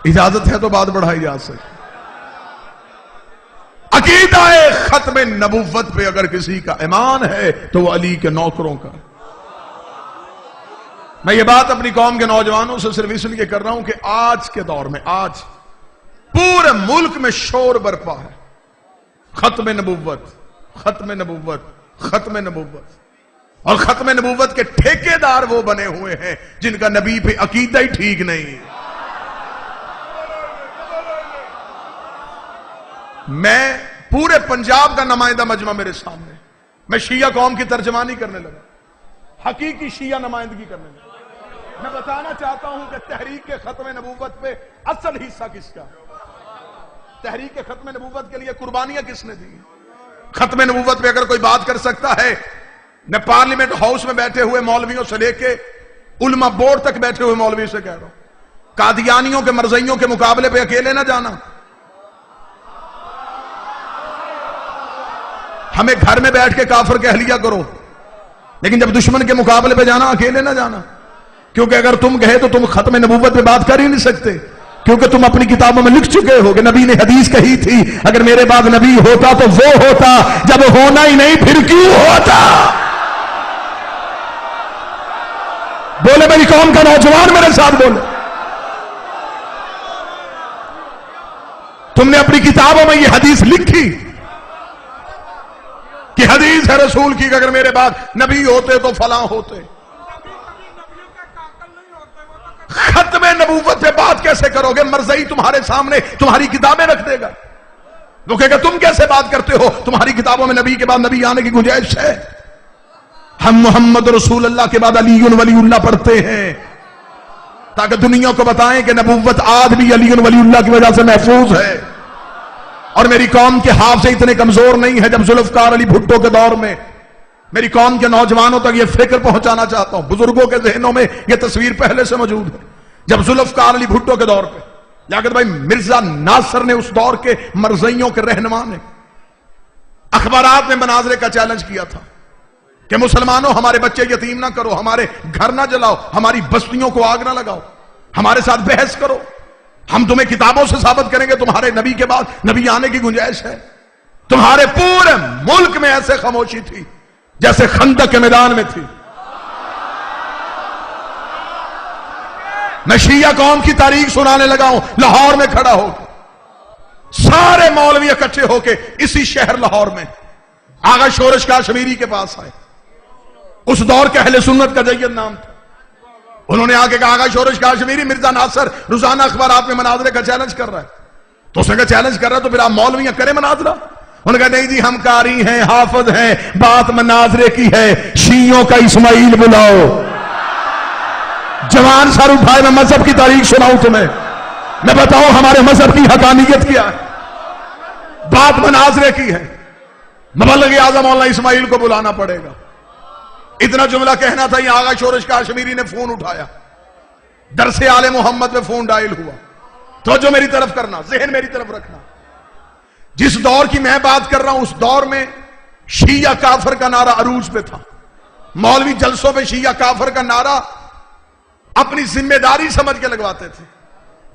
اجازت ہے تو بات بڑھائی جا سکتی۔ عقیدہ ختم نبوت پہ اگر کسی کا ایمان ہے تو وہ علی کے نوکروں کا۔ میں یہ بات اپنی قوم کے نوجوانوں سے صرف اس لیے کر رہا ہوں کہ آج کے دور میں آج پورے ملک میں شور برپا ہے، ختم نبوت، ختم نبوت، ختم نبوت، اور ختم نبوت کے ٹھیکیدار وہ بنے ہوئے ہیں جن کا نبی پہ عقیدہ ہی ٹھیک نہیں۔ میں پورے پنجاب کا نمائندہ مجمع میرے سامنے، میں شیعہ قوم کی ترجمانی کرنے لگا، حقیقی شیعہ نمائندگی کرنے لگا۔ میں بتانا چاہتا ہوں کہ تحریک کے ختم نبوت پہ اصل حصہ کس کا؟ تحریک کے ختم نبوت کے لیے قربانیاں کس نے دی؟ ختم نبوت پہ اگر کوئی بات کر سکتا ہے، میں پارلیمنٹ ہاؤس میں بیٹھے ہوئے مولویوں سے لے کے علماء بورڈ تک بیٹھے ہوئے مولوی سے کہہ رہا ہوں، قادیانیوں کے مرزائیوں کے مقابلے پہ اکیلے نہ جانا۔ ہمیں گھر میں بیٹھ کے کافر کہہ لیا کرو، لیکن جب دشمن کے مقابلے پہ جانا اکیلے نہ جانا، کیونکہ اگر تم کہے تو تم ختم نبوت پہ بات کر ہی نہیں سکتے، کیونکہ تم اپنی کتابوں میں لکھ چکے ہو کہ نبی نے حدیث کہی تھی اگر میرے بعد نبی ہوتا تو وہ ہوتا، جب ہونا ہی نہیں پھر کیوں ہوتا؟ بولے میری قوم کا نوجوان میرے ساتھ بولے، تم نے اپنی کتابوں میں یہ حدیث لکھی کہ حدیث ہے رسول کی کہ اگر میرے بعد نبی ہوتے تو فلاں ہوتے۔ ختم نبوت سے بات کیسے کرو گے؟ مرزائی تمہارے سامنے تمہاری کتابیں رکھ دے گا، وہ کہے گا تم کیسے بات کرتے ہو، تمہاری کتابوں میں نبی کے بعد نبی آنے کی گنجائش ہے؟ ہم محمد رسول اللہ کے بعد علی ولی اللہ پڑھتے ہیں تاکہ دنیا کو بتائیں کہ نبوت آج بھی علی ولی اللہ کی وجہ سے محفوظ ہے، اور میری قوم کے حافظ اتنے کمزور نہیں ہے۔ جب ذوالفقار علی بھٹو کے دور میں میری قوم کے نوجوانوں تک یہ فکر پہنچانا چاہتا ہوں، بزرگوں کے ذہنوں میں یہ تصویر پہلے سے موجود ہے، جب ذوالفقار علی بھٹو کے دور پہ لیاقت بھائی مرزا ناصر نے، اس دور کے مرزائیوں کے رہنما نے اخبارات میں مناظرے کا چیلنج کیا تھا کہ مسلمانوں ہمارے بچے یتیم نہ کرو، ہمارے گھر نہ جلاؤ، ہماری بستیوں کو آگ نہ لگاؤ، ہمارے ساتھ بحث کرو، ہم تمہیں کتابوں سے ثابت کریں گے تمہارے نبی کے بعد نبی آنے کی گنجائش ہے۔ تمہارے پورے ملک میں ایسے خاموشی تھی جیسے خندق کے میدان میں تھی۔ میں شیعہ قوم کی تاریخ سنانے لگا ہوں لاہور میں کھڑا ہو کے، سارے مولوی اکٹھے ہو کے اسی شہر لاہور میں آغا شورش کاشمیری کے پاس آئے، اس دور کے اہل سنت کا جید نام تھا۔ انہوں نے آگے کہا آغا شورش کاشمیری مرزا ناصر روزانہ اخبارات میں مناظرے کا چیلنج کر رہا ہے، تو اس نے کہا چیلنج کر رہا ہے تو پھر آپ مولویاں کریں مناظرہ؟ انہوں نے کہا نہیں جی ہم قاری ہیں، حافظ ہیں، بات مناظرے کی ہے، شیعوں کا اسماعیل بلاؤ۔ جوان سر اٹھائے، میں مذہب کی تاریخ سناؤں تمہیں، میں بتاؤں ہمارے مذہب کی حقانیت کیا ہے، بات مناظرے کی ہے، مبلغ اعظم مولانا اسماعیل کو بلانا پڑے گا۔ اتنا جملہ کہنا تھا، یہ آغا شورش کاشمیری نے فون اٹھایا، درس آل محمد میں فون ڈائل ہوا۔ توجہ میری طرف کرنا، ذہن میری طرف رکھنا، جس دور کی میں بات کر رہا ہوں اس دور میں شیعہ کافر کا نعرہ عروج پہ تھا۔ مولوی جلسوں پہ شیعہ کافر کا نعرہ اپنی ذمہ داری سمجھ کے لگواتے تھے۔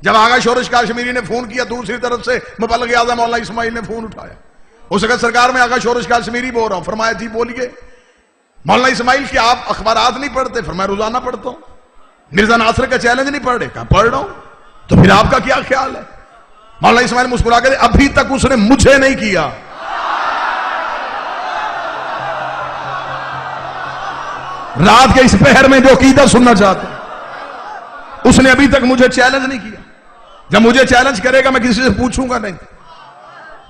جب آغا شورش کاشمیری نے فون کیا، دوسری طرف سے مبلغ اعظم مولانا اسماعیل نے فون اٹھایا، اس نے کہا سرکار میں آغا شورش کاشمیری بول رہا ہوں۔ فرمایا جی بولیے۔ مولانا اسماعیل کہ آپ اخبارات نہیں پڑھتے؟ فرمایا روزانہ پڑھتا ہوں۔ مرزا ناصر کا چیلنج نہیں پڑھ رہے؟ کہا پڑھ رہا ہوں۔ تو پھر آپ کا کیا خیال ہے؟ مولانا اسماعیل مسکرا کے ابھی تک اس نے مجھے نہیں کیا، رات کے اس پہر میں جو عقیدہ سننا چاہتے ہیں اس نے ابھی تک مجھے چیلنج نہیں کیا۔ جب مجھے چیلنج کرے گا میں کسی سے پوچھوں گا نہیں۔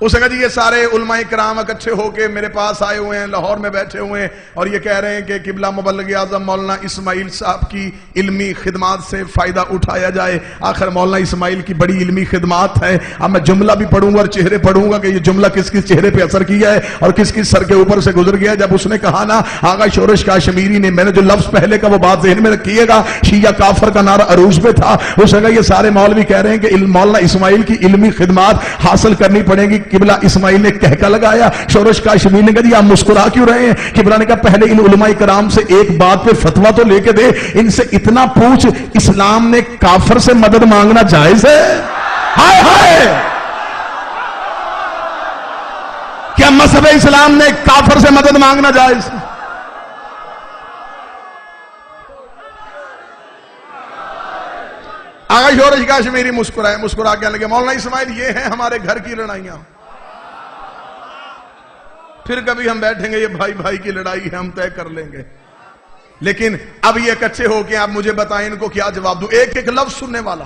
اس نے کہا جی یہ سارے علماء کرام اکٹھے ہو کے میرے پاس آئے ہوئے ہیں، لاہور میں بیٹھے ہوئے ہیں، اور یہ کہہ رہے ہیں کہ قبلہ مبلغ اعظم مولانا اسماعیل صاحب کی علمی خدمات سے فائدہ اٹھایا جائے۔ آخر مولانا اسماعیل کی بڑی علمی خدمات ہے۔ اب میں جملہ بھی پڑھوں گا اور چہرے پڑھوں گا کہ یہ جملہ کس کس چہرے پہ اثر کیا ہے اور کس کس سر کے اوپر سے گزر گیا ہے۔ جب اس نے کہا نا آغا شورش کاشمیری نے، میں نے جو لفظ پہلے کا وہ بات ذہن میں رکھیے گا، شیعہ کافر کا نعرہ عروج پہ تھا۔ اس نے کہا یہ سارے مولوی کہہ رہے ہیں کہ مولانا اسماعیل کی علمی خدمات حاصل کرنی پڑے گی، قبلہ اسماعیل نے کہکا لگایا. شورش کاشمی نے کہا جی آپ مسکرا کیوں رہے ہیں؟ قبلہ نے کہا پہلے ان علماء کرام سے ایک بات پہ فتویٰ تو لے کے دے, ان سے اتنا پوچھ اسلام نے کافر سے مدد مانگنا جائز ہے؟ ہائے ہائے, کیا مذہب اسلام نے کافر سے مدد مانگنا جائز؟ آغا شورش کاشمیری مسکرائے, مسکرا کے لگے مولانا اسماعیل یہ ہیں ہمارے گھر کی لڑائیاں, پھر کبھی ہم بیٹھیں گے یہ بھائی بھائی کی لڑائی ہے ہم طے کر لیں گے, لیکن اب یہ اکٹھے ہو کے آپ مجھے بتائیں ان کو کیا جواب دوں, ایک ایک لفظ سننے والا,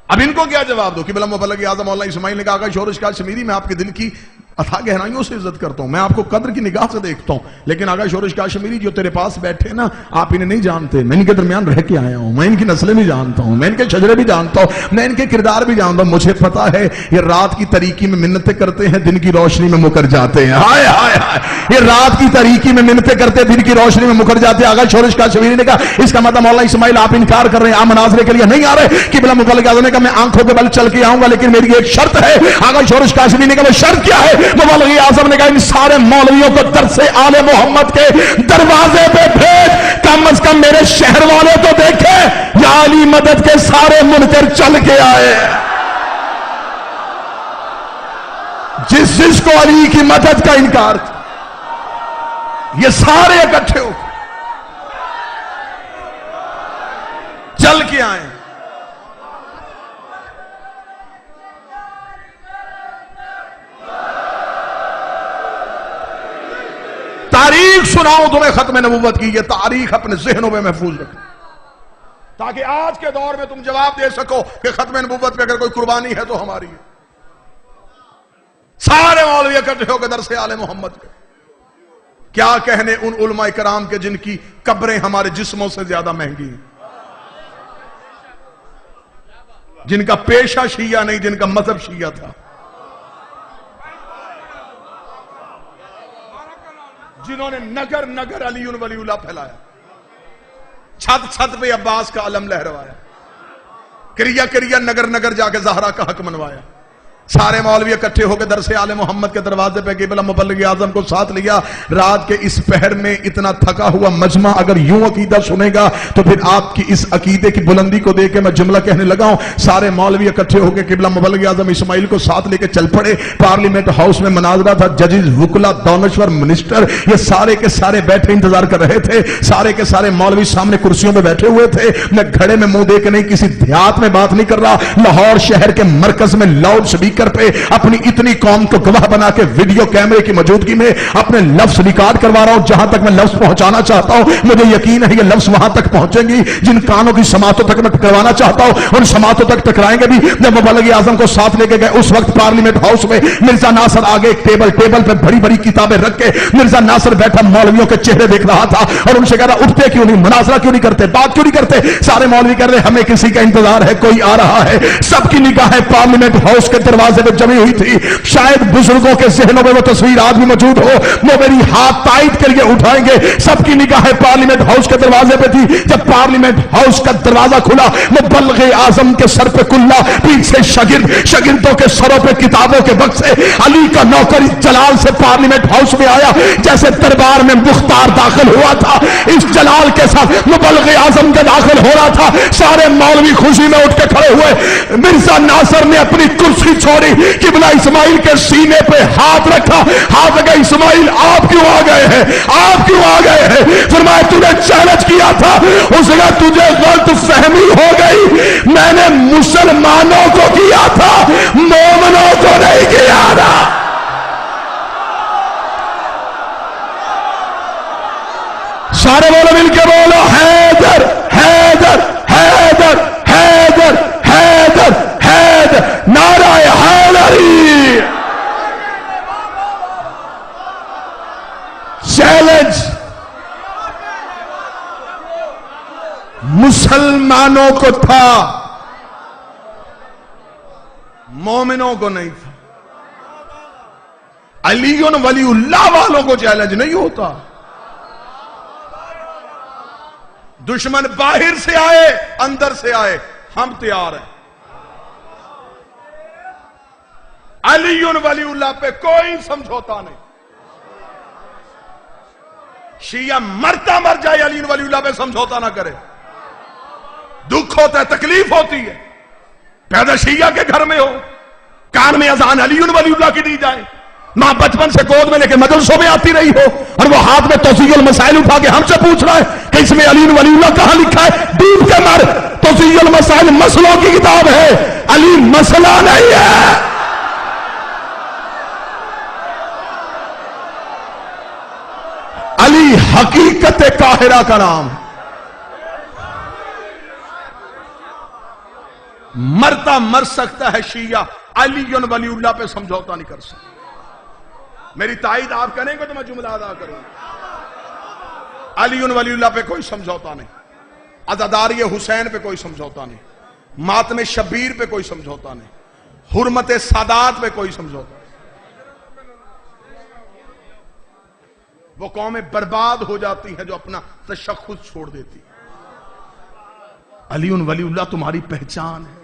اب ان کو کیا جواب دوں؟ قبلہ مبلغ اعظم مولانا اسماعیل نے کہا آغا شورش کاشمیری میں آپ کے دل کی اتھا گہرائیوں سے عزت کرتا ہوں, میں آپ کو قدر کی نگاہ سے دیکھتا ہوں, لیکن آغا شورش کاشمیری جو تیرے پاس بیٹھے نا آپ انہیں نہیں جانتے, میں ان کے درمیان رہ کے آیا ہوں, میں ان کی نسلیں بھی جانتا ہوں, میں ان کے شجرے بھی جانتا ہوں, میں ان کے کردار بھی جانتا ہوں, مجھے پتا ہے یہ رات کی تاریکی میں منتیں کرتے ہیں دن کی روشنی میں مکر جاتے ہیں. ہائے ہائے ہائے, یہ رات کی تاریکی میں منتیں کرتے دن کی روشنی میں مکر جاتے ہیں. آغا شورش کاشمیری نے کہا اس کا مطلب مولانا اسماعیل آپ انکار کر رہے ہیں, آپ مناظرے کے لیے نہیں آ رہے؟ قبلہ مبلغ اعظم نے کہا میں آنکھوں کے بل چل کے آؤں گا لیکن میری ایک شرط ہے. آغا شورش کاشمیری نے کہا وہ شرط کیا ہے؟ مبلغ اعظم نے کہا ان سارے مولویوں کو درس آل محمد کے دروازے پہ بھیج, کم از کم میرے شہر والے تو دیکھیں یا علی مدد کے سارے منکر چل کے آئے. جس کو علی کی مدد کا انکار تھا یہ سارے اکٹھے ہو چل کے آئے. تاریخ سناؤں تمہیں ختم نبوت کی, یہ تاریخ اپنے ذہنوں میں محفوظ رکھنا تاکہ آج کے دور میں تم جواب دے سکو کہ ختم نبوت پہ اگر کوئی قربانی ہے تو ہماری ہے. سارے مولوی اکٹھے ہو کے درس آل محمد کے کیا کہنے ان علماء کرام کے جن کی قبریں ہمارے جسموں سے زیادہ مہنگی ہیں, جن کا پیشہ شیعہ نہیں جن کا مذہب شیعہ تھا, جنہوں نے نگر نگر علی ولی اللہ پھیلایا, چھت چھت پہ عباس کا علم لہروایا, کریا کریا نگر نگر جا کے زہرا کا حق منوایا. سارے مولوی اکٹھے ہو کے درس آل محمد کے دروازے پہ قبلہ مبلغ اعظم کو ساتھ لیا. رات کے اس پہر میں اتنا تھکا ہوا مجمع اگر یوں عقیدہ سنے گا تو پھر آپ کی اس عقیدے کی بلندی کو دیکھ کے میں جملہ کہنے لگا ہوں. سارے مولوی اکٹھے ہو کے قبلہ مبلغ اعظم اسماعیل کو ساتھ لے کے چل پڑے. پارلیمنٹ ہاؤس میں مناظرہ تھا, ججز, وکلا, دانشور, منسٹر یہ سارے کے سارے بیٹھے انتظار کر رہے تھے. سارے کے سارے مولوی سامنے کرسیوں پہ بیٹھے ہوئے تھے. میں گھڑے میں منہ دے کے نہیں, کسی دیہات میں بات نہیں کر رہا, لاہور شہر کے مرکز میں لاؤڈ سپیکر پہ اپنی اتنی قوم کو گواہ بنا کے ویڈیو کیمرے کی موجودگی میں اپنے لفظ ریکارڈ کروا رہا ہوں. جہاں تک میں لفظ پہنچانا چاہتا ہوں مجھے یقین ہے یہ لفظ وہاں تک پہنچیں گی جن کانوں کی سماعتوں تک میں ٹکروانا چاہتا ہوں ان سماعتوں تک ٹکرائیں گے بھی. جب مبلغ اعظم کو ساتھ لے کے گئے اس وقت پارلیمنٹ ہاؤس میں مرزا ناصر آگے ایک ٹیبل پہ بڑی بڑی کتابیں رکھ کے مرزا ناصر بیٹھا مولویوں کے چہرے دیکھ رہا تھا اور ان سے کہہ رہا اٹھتے کیوں نہیں, مناظرہ کیوں نہیں کرتے, بات کیوں نہیں کرتے؟ سارے مولوی کہہ رہے ہمیں کسی کا انتظار ہے, کوئی آ رہا ہے. سب کی نگاہیں پارلیمنٹ ہاؤس کے دروازے پہ جمی ہوئی تھی. شاید بزرگوں کے ذہنوں میں وہ تصویر آج بھی موجود ہو, وہ میری ہاتھ تائید کے لیے اٹھائیں گے. سب کی نگاہیں پارلیمنٹ ہاؤس کے دروازے پہ تھی. جب پارلیمنٹ ہاؤس کا دروازہ کھلا مبلغ اعظم کے سر پہ کلا, پیچھے شاگردوں کے سروں پہ کتابوں کے وقت سے علی کا نوکر جلال سے پارلیمنٹ ہاؤس میں آیا. جیسے دربار میں مختار داخل ہوا تھا اس جلال کے ساتھ مبلغ اعظم کے داخل ہو رہا تھا. سارے مولوی خوشی میں اٹھ کے کھڑے ہوئے. مرزا ناصر نے اپنی کرسی چھوڑی, قبلہ اسماعیل کے سینے پہ ہاتھ رکھا, ہاتھ لگا, اسماعیل آپ کیوں آ گئے ہیں, آپ کیوں آ گئے ہیں؟ فرمایا تو نے چیلنج کیا تھا, اس نے تجھے غلط فہمی ہو گئی, میں نے مسلمانوں کو کیا تھا مومنوں کو نہیں کیا تھا. سارے بولو مل کے بولو حیدر حیدر حیدر حیدر حیدر حیدر, نعرہ حیدری. چیلنج مسلمانوں کو تھا مومنوں کو نہیں تھا. علی ولی اللہ والوں کو چیلنج نہیں ہوتا. دشمن باہر سے آئے اندر سے آئے ہم تیار ہیں. علی ولی اللہ پہ کوئی سمجھوتا نہیں. شیعہ مرتا مر جائے علی ولی اللہ پہ سمجھوتا نہ کرے. دکھ ہوتا ہے, تکلیف ہوتی ہے, پیدا شیعہ کے گھر میں ہو, کان میں اذان علی ولی اللہ کی دی جائے, ماں بچپن سے گود میں لے کے مدرسوں میں آتی رہی ہو, اور وہ ہاتھ میں توضیح المسائل اٹھا کے ہم سے پوچھ رہا ہے کہ اس میں علی ولی اللہ کہاں لکھا ہے. ڈوب کے مر, توضیح المسائل مسئلوں کی کتاب ہے, علی مسئلہ نہیں ہے. علی حقیقت قاہرہ کا نام. مرتا مر سکتا ہے شیعہ, علی ولی اللہ پہ سمجھوتا نہیں کر سکتا. میری تائید آپ کریں گے تو میں جملہ ادا کروں. علی ولی اللہ پہ کوئی سمجھوتا نہیں, عزاداری حسین پہ کوئی سمجھوتا نہیں, ماتم شبیر پہ کوئی سمجھوتا نہیں, حرمت سادات پہ کوئی سمجھوتا نہیں. وہ قومیں برباد ہو جاتی ہیں جو اپنا تشخص چھوڑ دیتی. علی ولی اللہ تمہاری پہچان ہے.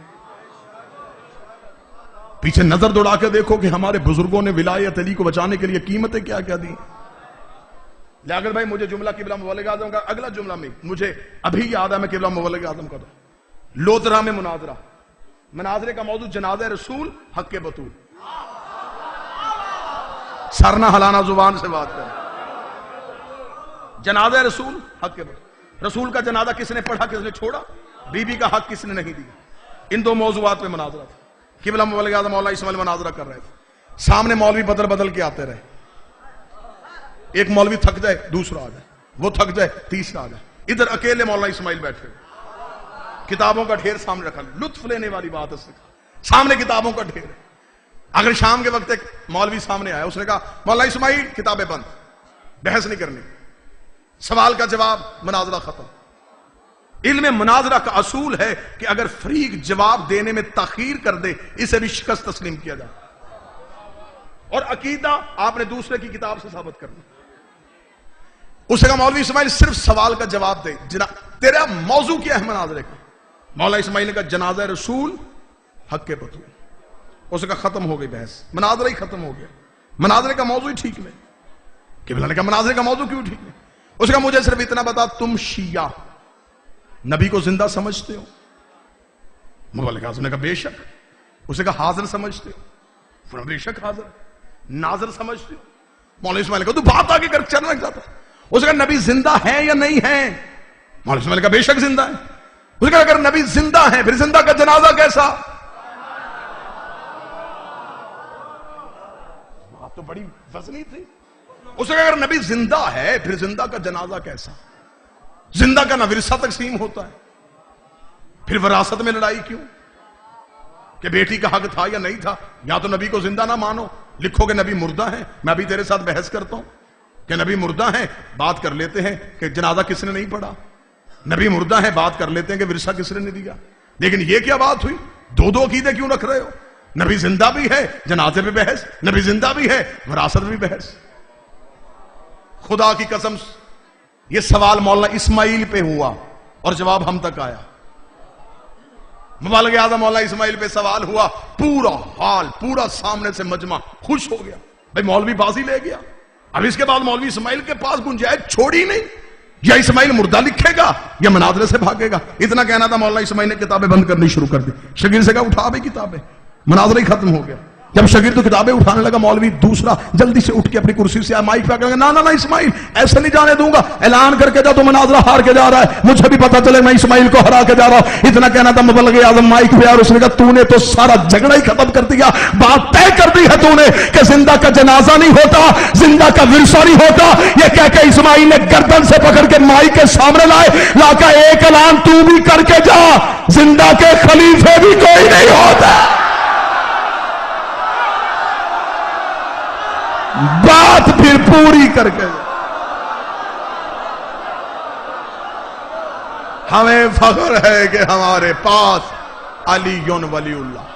پیچھے نظر دوڑا کے دیکھو کہ ہمارے بزرگوں نے ولایت علی کو بچانے کے لیے قیمتیں کیا کیا دی. لیاقت بھائی مجھے جملہ قبلہ مبلغ اعظم کا اگلا جملہ میں مجھے ابھی یاد ہے, میں قبلہ مبلغ اعظم کا دوں. لودھرا میں مناظرے کا موضوع جنازہ رسول حق بطول. سر نہ ہلانا, زبان سے بات کریں. جنازہ رسول حق بطول. رسول کا جنازہ کس نے پڑھا, کس نے چھوڑا, بی بی کا حق کس نے نہیں دیا. ان دو موضوعات پہ مناظرہ تھا. قبلہ مبلغ اعظم مولا اسماعیل مناظرہ کر رہے تھے. سامنے مولوی بدل بدل کے آتے رہے. ایک مولوی تھک جائے دوسرا آ جائے, وہ تھک جائے تیسرا آ جائے. ادھر اکیلے مولا اسماعیل بیٹھے, کتابوں کا ڈھیر سامنے رکھا. لطف لینے والی بات ہے, سامنے کتابوں کا ڈھیر. اگر شام کے وقت ایک مولوی سامنے آیا, اس نے کہا مولا اسماعیل کتابیں بند, بحث نہیں کرنی, سوال کا جواب, مناظرہ ختم. علم مناظرہ کا اصول ہے کہ اگر فریق جواب دینے میں تاخیر کر دے اسے بھی شکست تسلیم کیا جائے. اور عقیدہ آپ نے دوسرے کی کتاب سے ثابت کرنا. اسے کہا مولوی اسماعیل صرف سوال کا جواب دے, تیرا موضوع کیا ہے مناظرے کا. مولا اسماعیل نے کہا جنازہ رسول حق بطول. اسے کہا ختم ہو گئی بحث, مناظرہ ہی ختم ہو گیا. مناظرے کا موضوع ہی ٹھیک نہیں. قبلہ نے کہا مناظرے کا موضوع کیوں ٹھیک نہیں. اسے کہا مجھے صرف اتنا بتا, تم شیعہ نبی کو زندہ سمجھتے ہو. مبلغ اعظم نے کہا بے شک. اسے کہا حاضر سمجھتے ہو. بے شک حاضر. ناظر سمجھتے ہو. مولا اسماعیل نے کہا تو بات آگے کر چلنا چاہتا. اسے کہا نبی زندہ ہے یا نہیں ہے. مولا اسماعیل نے کہا بے شک زندہ ہے. اسے کہا اگر نبی زندہ ہے پھر زندہ کا جنازہ کیسا. بات تو بڑی وزنی تھی. اسے کہا اگر نبی زندہ ہے پھر زندہ کا جنازہ کیسا. زندہ کا نہ ورثہ تقسیم ہوتا ہے, پھر وراثت میں لڑائی کیوں کہ بیٹی کا حق تھا یا نہیں تھا. یا تو نبی کو زندہ نہ مانو, لکھو کہ نبی مردہ ہیں, میں ابھی تیرے ساتھ بحث کرتا ہوں کہ نبی مردہ ہیں, بات کر لیتے ہیں کہ جنازہ کس نے نہیں پڑھا. نبی مردہ ہیں, بات کر لیتے ہیں کہ ورثہ کس نے نہیں دیا. لیکن یہ کیا بات ہوئی, دو عقیدے کیوں رکھ رہے ہو. نبی زندہ بھی ہے جنازے پہ بحث, نبی زندہ بھی ہے وراثت بھی بحث. خدا کی قسم یہ سوال مولانا اسماعیل پہ ہوا اور جواب ہم تک آیا. مبلغ اعظم مولانا اسماعیل پہ سوال ہوا, پورا حال پورا سامنے سے مجمع خوش ہو گیا. بھئی مولوی بازی لے گیا. اب اس کے بعد مولوی اسماعیل کے پاس گنجائش چھوڑی نہیں, یا اسماعیل مردہ لکھے گا یا مناظرے سے بھاگے گا. اتنا کہنا تھا, مولانا اسماعیل نے کتابیں بند کرنی شروع کر دی. شاگرد سے کہا اٹھا بھی کتابیں, مناظرہ ہی ختم ہو گیا. جب شاگرد تو کتابیں اٹھانے لگا, مولوی دوسرا جلدی سے اٹھ کے اپنی کرسی سے مائک پہ کہا نا نا نا اسماعیل ایسے نہیں جانے دوں گا, اعلان کر کے جا تو مناظرہ ہار کے جا رہا ہے, مجھے بھی پتا چلے میں اسماعیل کو ہرا کے جا رہا ہوں. اتنا کہنا تھا, مبلغ اعظم مائک پہ, اور اس نے کہا تو نے تو سارا جھگڑا ہی ختم کر دیا. بات طے کر دی ہے تو نے کہ زندہ کا جنازہ نہیں ہوتا, زندہ کا ورثہ نہیں ہوتا. یہ کہہ کے اسماعیل نے گردن سے پکڑ کے مائک کے سامنے لائے, لا کے ایک اعلان تو بھی کر کے جا, زندہ کے خلیفے بھی کوئی نہیں ہوتا. بات پھر پوری کر کے ہمیں فخر ہے کہ ہمارے پاس علی ولی اللہ.